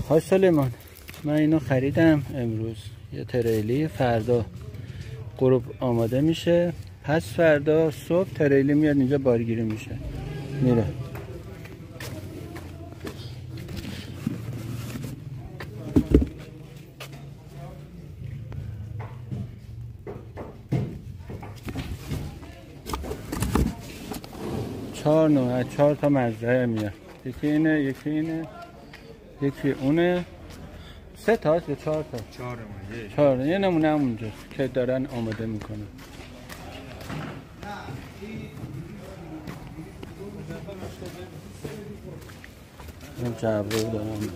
حاج سلیمان من اینو خریدم امروز، یه تریلی. فردا غروب آماده میشه، پس فردا صبح تریلی میاد اینجا بارگیری میشه میره. چهار تا مزرعه میاد، یکی اینه، یکی اینه، یکی اونه. 3 تاست یا 4 تا؟ 4. یه نمونه هم اونجاست که دارن آماده میکنن. این جبرو دارن.